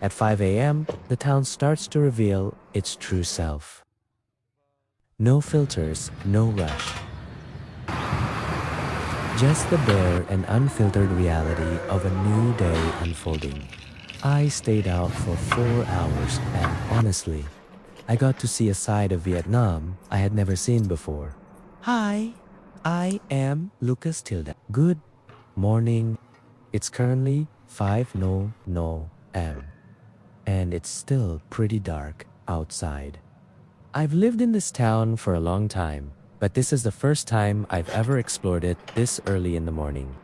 At 5 a.m., the town starts to reveal its true self. No filters, no rush. Just the bare and unfiltered reality of a new day unfolding. I stayed out for 4 hours and honestly, I got to see a side of Vietnam I had never seen before. Hi, I am Lucas Tilda. Good morning. It's currently 5 no am. And it's still pretty dark outside. I've lived in this town for a long time, but this is the first time I've ever explored it this early in the morning.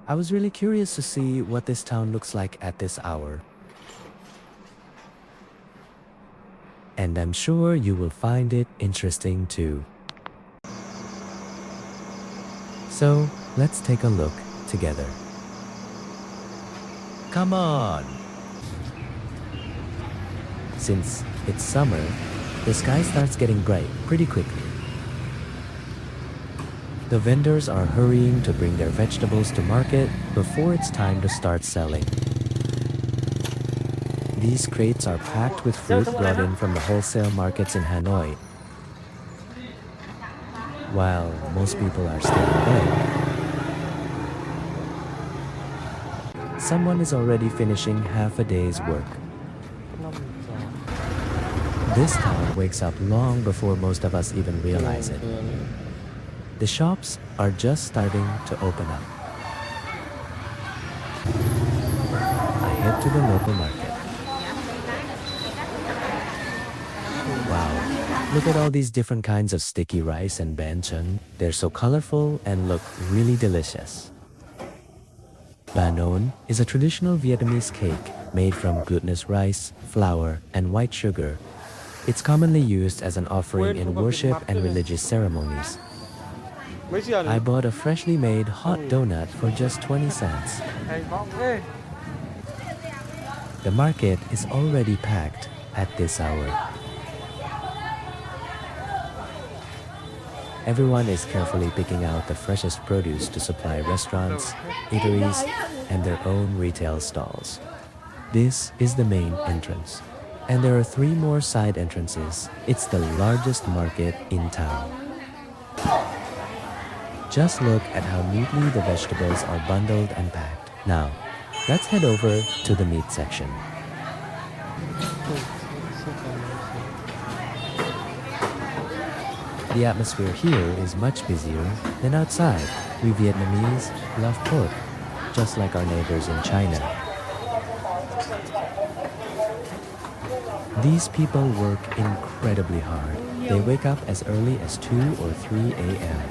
I was really curious to see what this town looks like at this hour. And I'm sure you will find it interesting too. So, let's take a look together. Come on! Since it's summer, the sky starts getting bright pretty quickly. The vendors are hurrying to bring their vegetables to market before it's time to start selling. These crates are packed with fruit brought in from the wholesale markets in Hanoi, while most people are still in bed. Someone is already finishing half a day's work. This town wakes up long before most of us even realize it. The shops are just starting to open up. I head to the local market. Wow, look at all these different kinds of sticky rice and banchan. They're so colorful and look really delicious. Banon is a traditional Vietnamese cake made from glutinous rice, flour, and white sugar. It's commonly used as an offering in worship and religious ceremonies. I bought a freshly made hot donut for just 20 cents. The market is already packed at this hour. Everyone is carefully picking out the freshest produce to supply restaurants, eateries, and their own retail stalls. This is the main entrance. And there are 3 more side entrances. It's the largest market in town. Just look at how neatly the vegetables are bundled and packed. Now, let's head over to the meat section. The atmosphere here is much busier than outside. We Vietnamese love pork, just like our neighbors in China. These people work incredibly hard. They wake up as early as 2 or 3 a.m.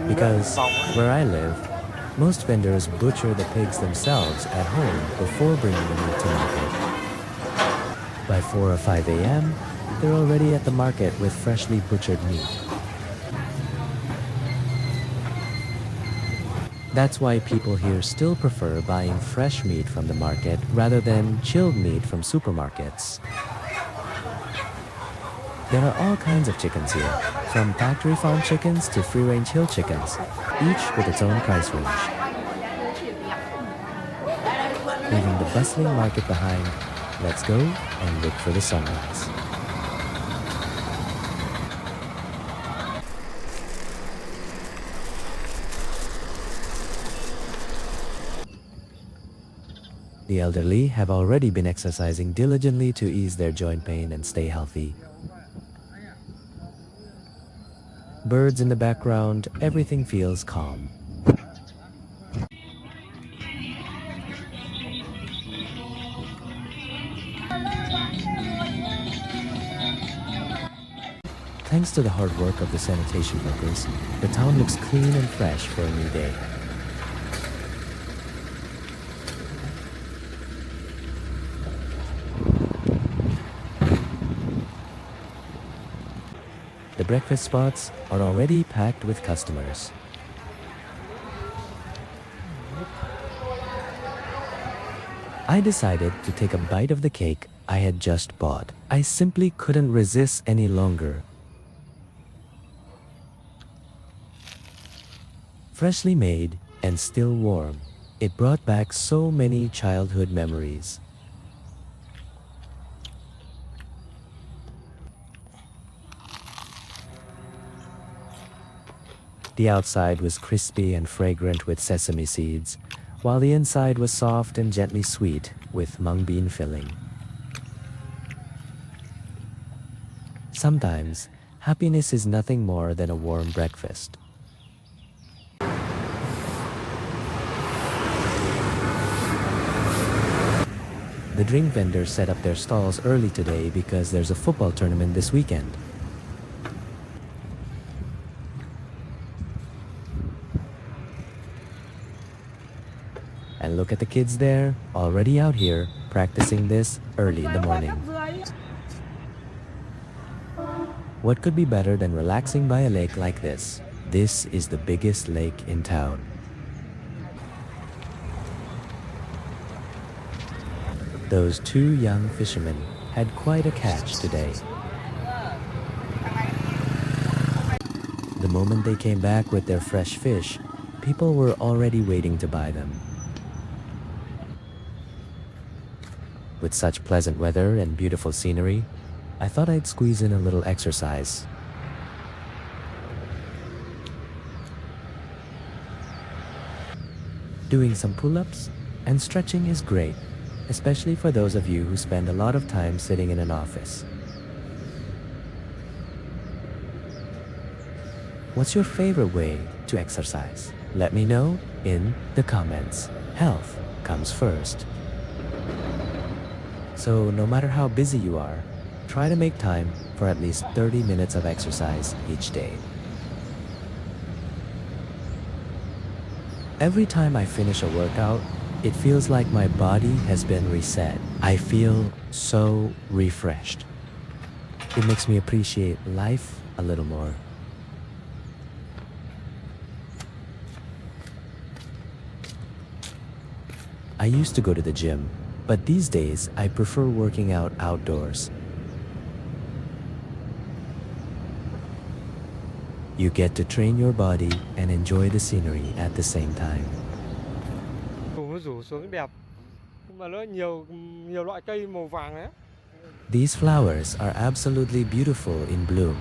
Because where I live, most vendors butcher the pigs themselves at home before bringing the meat to market. By 4 or 5 a.m., they're already at the market with freshly butchered meat. That's why people here still prefer buying fresh meat from the market rather than chilled meat from supermarkets. There are all kinds of chickens here, from factory farm chickens to free-range hill chickens, each with its own price range. Leaving the bustling market behind, let's go and look for the sunrise. The elderly have already been exercising diligently to ease their joint pain and stay healthy. Birds in the background, everything feels calm. Thanks to the hard work of the sanitation workers, the town looks clean and fresh for a new day. The breakfast spots are already packed with customers. I decided to take a bite of the cake I had just bought. I simply couldn't resist any longer. Freshly made and still warm, It brought back so many childhood memories. The outside was crispy and fragrant with sesame seeds, while the inside was soft and gently sweet with mung bean filling. Sometimes, happiness is nothing more than a warm breakfast. The drink vendors set up their stalls early today because there's a football tournament this weekend. And look at the kids there, already out here, practicing this early in the morning. What could be better than relaxing by a lake like this? This is the biggest lake in town. Those two young fishermen had quite a catch today. The moment they came back with their fresh fish, people were already waiting to buy them. With such pleasant weather and beautiful scenery, I thought I'd squeeze in a little exercise. Doing some pull-ups and stretching is great, especially for those of you who spend a lot of time sitting in an office. What's your favorite way to exercise? Let me know in the comments. Health comes first. So no matter how busy you are, try to make time for at least 30 minutes of exercise each day. Every time I finish a workout, it feels like my body has been reset. I feel so refreshed. It makes me appreciate life a little more. I used to go to the gym, but these days I prefer working out outdoors. You get to train your body and enjoy the scenery at the same time. Rủ xuống đẹp, nhưng mà nó nhiều loại cây màu vàng đấy. These flowers are absolutely beautiful in bloom.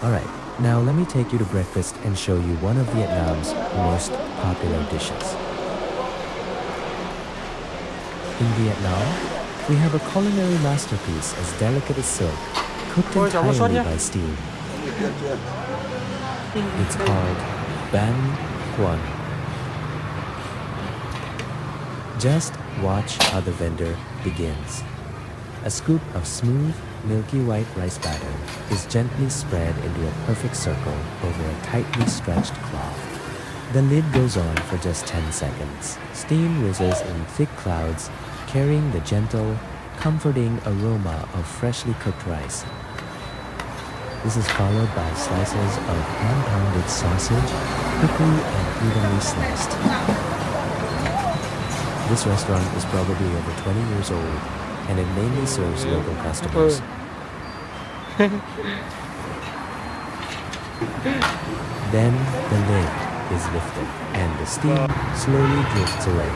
Alright, now let me take you to breakfast and show you one of Vietnam's most popular dishes. In Vietnam, we have a culinary masterpiece as delicate as silk, cooked entirely by steam. It's called Ban Quan. Just watch how the vendor begins. A scoop of smooth, milky white rice batter is gently spread into a perfect circle over a tightly stretched cloth. The lid goes on for just 10 seconds. Steam rises in thick clouds, carrying the gentle, comforting aroma of freshly cooked rice. This is followed by slices of hand-pounded sausage, quickly and evenly sliced. This restaurant is probably over 20 years old, and it mainly serves local customers. Then the lid is lifted, and the steam slowly drifts away,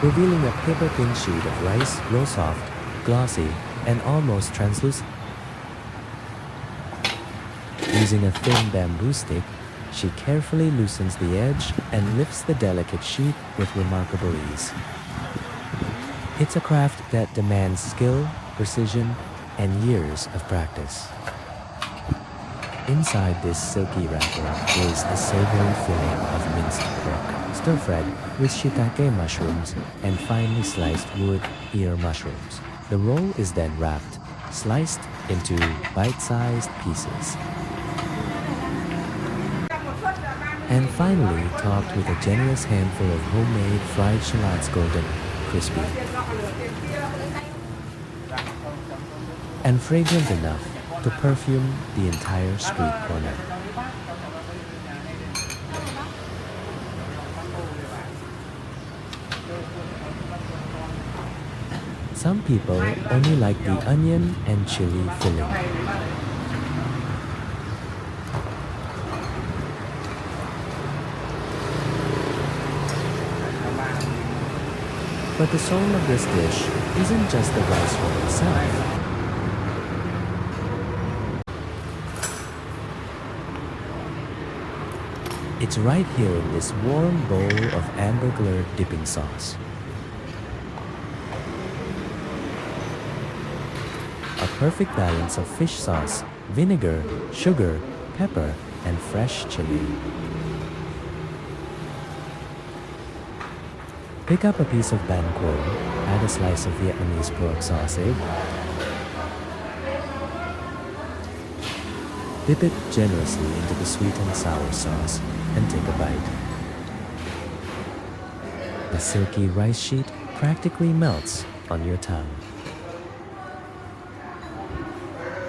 revealing a paper-thin sheet of rice, roll soft, glossy, and almost translucent. Using a thin bamboo stick, she carefully loosens the edge and lifts the delicate sheet with remarkable ease. It's a craft that demands skill, precision, and years of practice. Inside this silky wrapper is a savory filling of minced pork, stir-fried with shiitake mushrooms and finely sliced wood ear mushrooms. The roll is then wrapped, sliced into bite-sized pieces, and finally topped with a generous handful of homemade fried shallots, golden, crispy, and fragrant enough to perfume the entire street corner. Some people only like the onion and chili filling. But the soul of this dish isn't just the rice roll itself. It's right here in this warm bowl of hamburger dipping sauce. A perfect balance of fish sauce, vinegar, sugar, pepper, and fresh chili. Pick up a piece of banh quoc, add a slice of Vietnamese pork sausage, dip it generously into the sweet and sour sauce, and take a bite. The silky rice sheet practically melts on your tongue.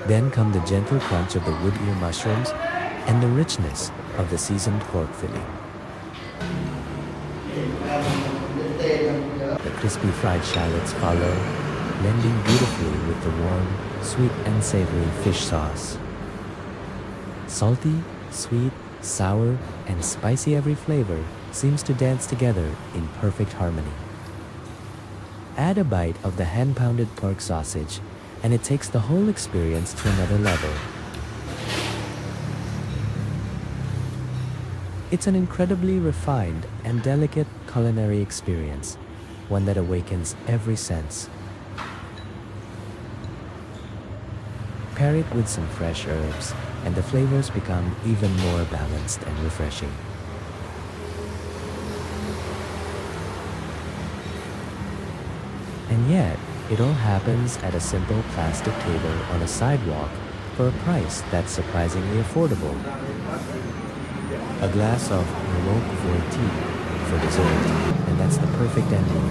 Then come the gentle crunch of the wood ear mushrooms and the richness of the seasoned pork filling. The crispy fried shallots follow, blending beautifully with the warm, sweet and savory fish sauce. Salty, sweet, sour, and spicy every flavor seems to dance together in perfect harmony. Add a bite of the hand-pounded pork sausage, and it takes the whole experience to another level. It's an incredibly refined and delicate culinary experience, one that awakens every sense. Pair it with some fresh herbs, and the flavors become even more balanced and refreshing. And yet, it all happens at a simple plastic table on a sidewalk for a price that's surprisingly affordable. A glass of for tea for dessert, and that's the perfect ending.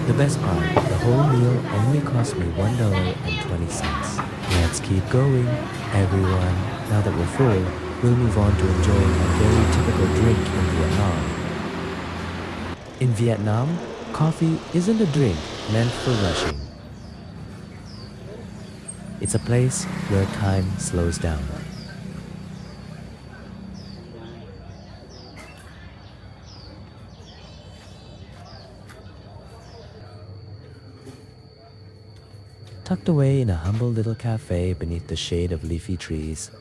The best part, the whole meal only cost me $1.20. Let's keep going, everyone. Now that we're full, we'll move on to enjoying a very typical drink in Vietnam. In Vietnam, coffee isn't a drink meant for rushing. It's a place where time slows down. Tucked away in a humble little cafe beneath the shade of leafy trees,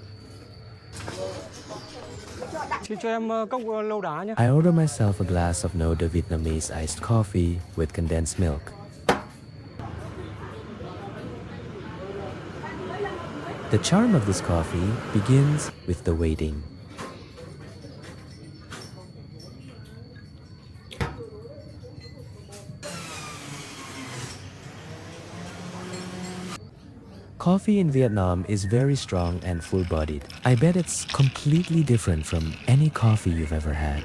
Cho em cốc lâu đá nhé. I order myself a glass of no de Vietnamese iced coffee with condensed milk. The charm of this coffee begins with the waiting. Coffee in Vietnam is very strong and full-bodied. I bet it's completely different from any coffee you've ever had.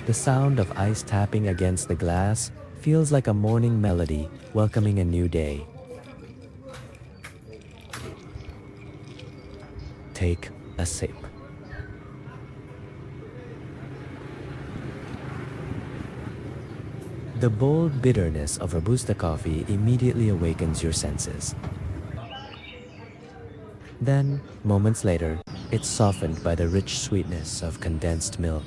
The sound of ice tapping against the glass feels like a morning melody welcoming a new day. Take a sip. The bold bitterness of Robusta coffee immediately awakens your senses. Then, moments later, it's softened by the rich sweetness of condensed milk.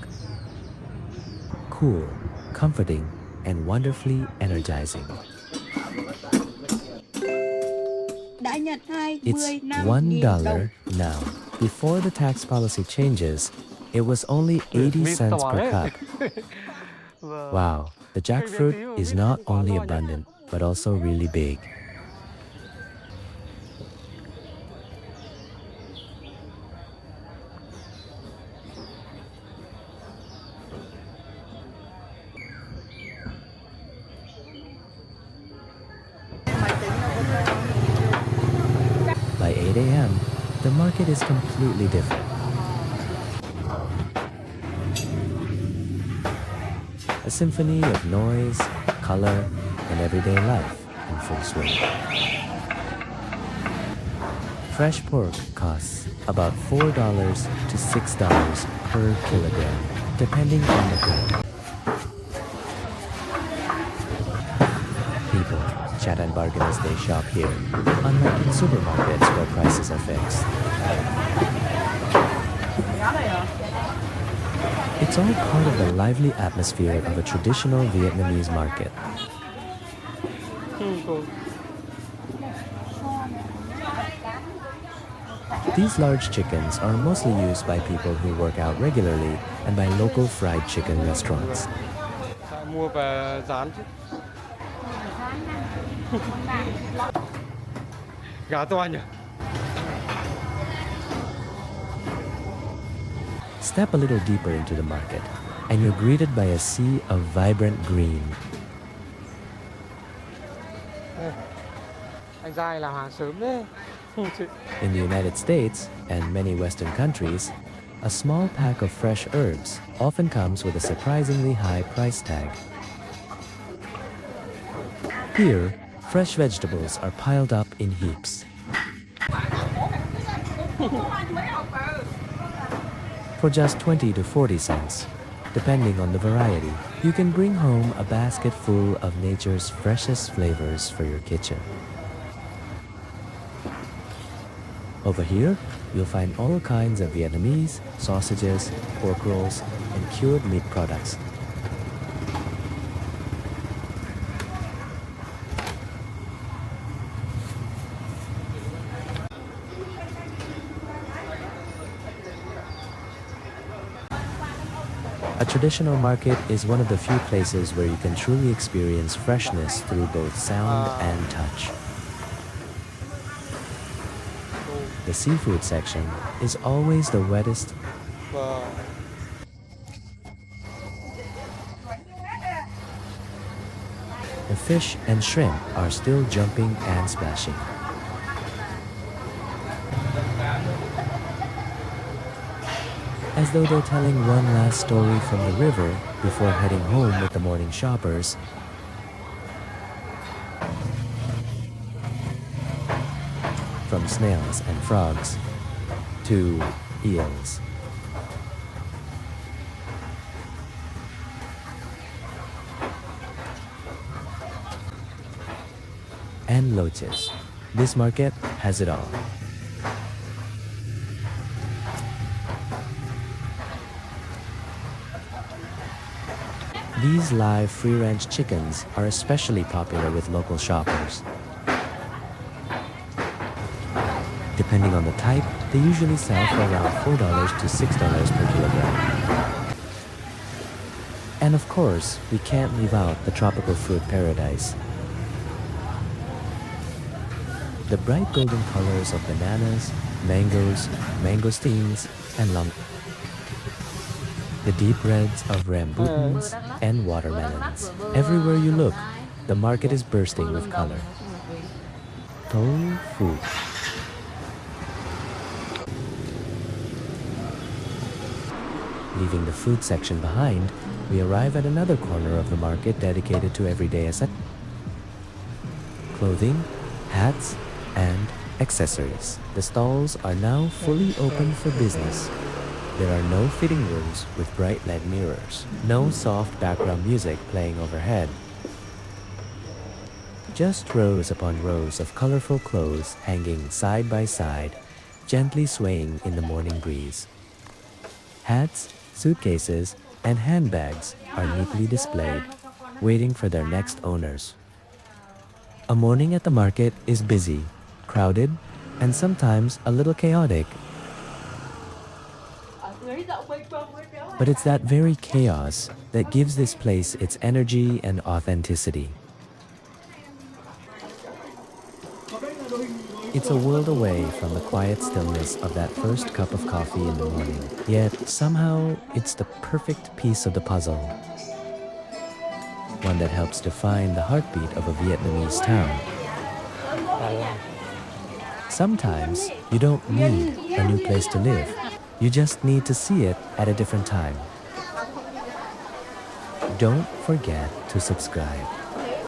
Cool, comforting, and wonderfully energizing. It's $1 now. Before the tax policy changes, it was only 80 cents per cup. Wow, the jackfruit is not only abundant, but also really big. By 8 a.m., the market is completely different. A symphony of noise, color, and everyday life in full swing. Fresh pork costs about $4 to $6 per kilogram, depending on the grade. chat and bargain as they shop here, unlike in supermarkets where prices are fixed. It's all part of the lively atmosphere of a traditional Vietnamese market. Cool. These large chickens are mostly used by people who work out regularly and by local fried chicken restaurants. Tại mua về rán chứ. Gà to nhỉ? Step a little deeper into the market, and you're greeted by a sea of vibrant green. Anh ra này làm hàng sớm đấy. In the United States and many Western countries, a small pack of fresh herbs often comes with a surprisingly high price tag. Here, fresh vegetables are piled up in heaps. For just 20 to 40 cents, depending on the variety, you can bring home a basket full of nature's freshest flavors for your kitchen. Over here, you'll find all kinds of Vietnamese, sausages, pork rolls, and cured meat products. A traditional market is one of the few places where you can truly experience freshness through both sound and touch. The seafood section is always the wettest. The fish and shrimp are still jumping and splashing. As though they're telling one last story from the river before heading home with the morning shoppers. From snails and frogs to eels. And loaches. This market has it all. These live free-range chickens are especially popular with local shoppers. Depending on the type, they usually sell for around $4 to $6 per kilogram. And of course, we can't leave out the tropical fruit paradise. The bright golden colors of bananas, mangoes, mangosteens, and the deep reds of rambutans and watermelons. Everywhere you look, the market is bursting with color. Tofu. Leaving the food section behind, we arrive at another corner of the market dedicated to everyday essentials. Clothing, hats, and accessories. The stalls are now fully open for business. There are no fitting rooms with bright LED mirrors, no soft background music playing overhead. Just rows upon rows of colorful clothes hanging side by side, gently swaying in the morning breeze. Hats, suitcases, and handbags are neatly displayed, waiting for their next owners. A morning at the market is busy, crowded, and sometimes a little chaotic. But it's that very chaos that gives this place its energy and authenticity. It's a world away from the quiet stillness of that first cup of coffee in the morning. Yet, somehow, it's the perfect piece of the puzzle. One that helps define the heartbeat of a Vietnamese town. Sometimes, you don't need a new place to live. You just need to see it at a different time. Don't forget to subscribe.